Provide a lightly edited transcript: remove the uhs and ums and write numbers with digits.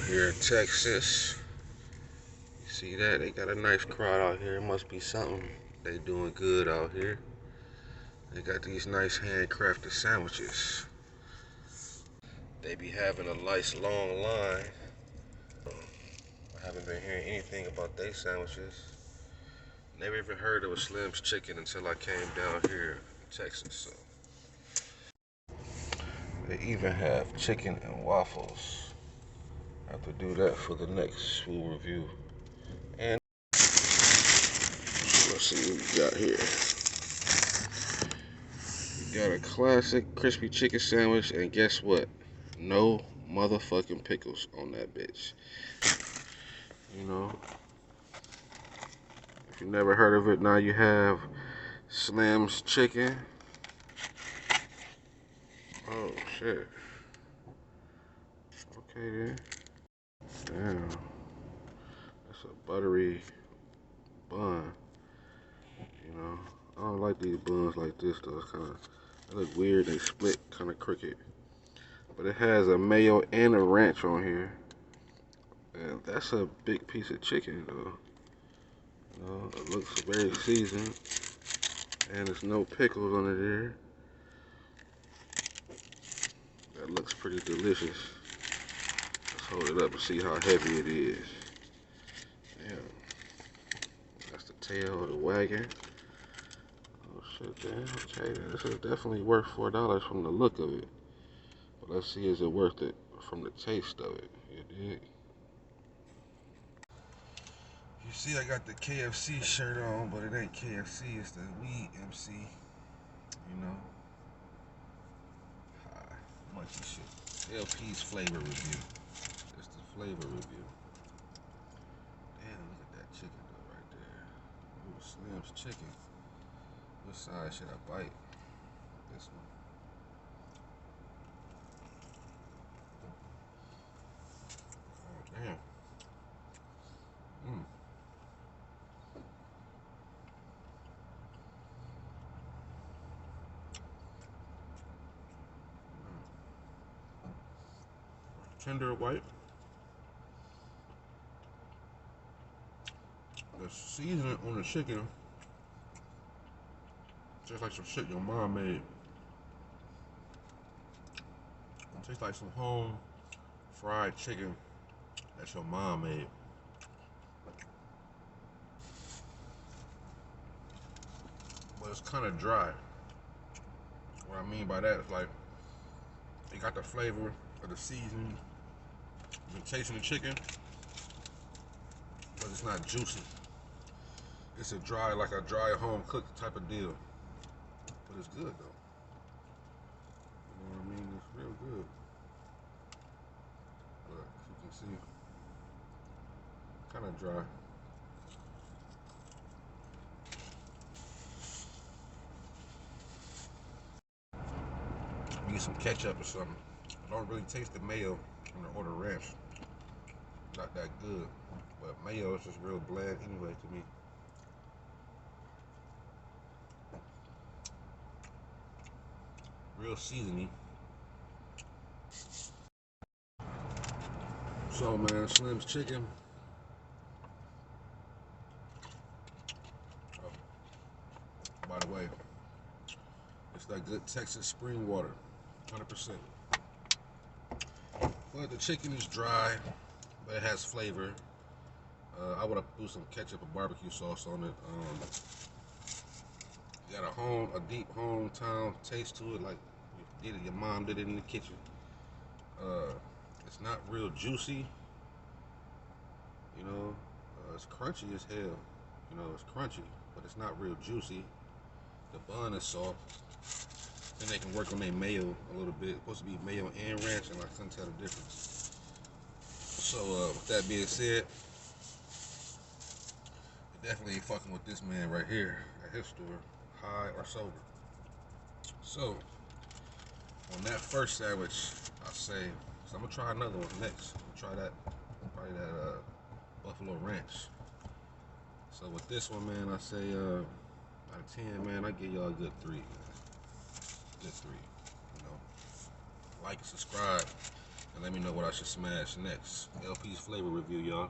here in Texas. You see that? They got a nice crowd out here. It must be something they doing good out here. They got these nice handcrafted sandwiches. They be having a nice long line. I haven't been hearing anything about their sandwiches. Never even heard of a Slim's Chicken until I came down here in Texas. So they even have chicken and waffles. I have to do that for the next full review. And let's see what we got here. We got a classic crispy chicken sandwich, and guess what? No motherfucking pickles on that bitch. You know, if you never heard of it, now you have Slim's Chicken. Oh shit. Okay then. Damn. That's a buttery bun. You know, I don't like these buns like this though. It's kind of, they look weird. They split kind of crooked. But it has a mayo and a ranch on here. And that's a big piece of chicken though. You know, it looks very seasoned. And there's no pickles on it there. That looks pretty delicious. Let's hold it up and see how heavy it is. Damn. That's the tail of the wagon. Oh shit, damn. Okay, this is definitely worth $4 from the look of it. But let's see, is it worth it from the taste of it? You dig? You see, I got the KFC shirt on, but it ain't KFC. It's the Weed MC. You know. Munchy shit. LP's flavor review. It's the flavor review. Damn, look at that chicken though right there. Ooh, Slim's chicken. Which side should I bite? This one. Oh, damn. Tender white. The seasoning on the chicken tastes like some shit your mom made. It tastes like some home fried chicken that your mom made. But it's kind of dry. What I mean by that is like, it got the flavor of the seasoning, the taste of the chicken, but it's not juicy. It's a dry, like a dry home cooked type of deal. But it's good though. You know what I mean? It's real good. But you can see, kind of dry. Use some ketchup or something. I don't really taste the mayo when I order ranch. Not that good. But mayo is just real bland anyway to me. Real seasoning. So man, Slim's Chicken. Oh, by the way, it's that good Texas spring water, 100%. But the chicken is dry, but it has flavor. I would have put some ketchup or barbecue sauce on it. Got a deep hometown taste to it, like your mom did it in the kitchen. It's not real juicy, you know. It's crunchy as hell, you know. It's crunchy, but it's not real juicy. The bun is soft. Then they can work on their mayo a little bit. It's supposed to be mayo and ranch, and I couldn't tell the difference. So with that being said, definitely ain't fucking with this man right here at his store, high or sober. So on that first sandwich, I say, so I'm gonna try another one next. I'm gonna try that, probably that Buffalo Ranch. So with this one, man, I say out of 10, man, I give y'all a good 3. Man. Good 3. You know, like and subscribe. and let me know what I should smash next. LP's flavor review, y'all.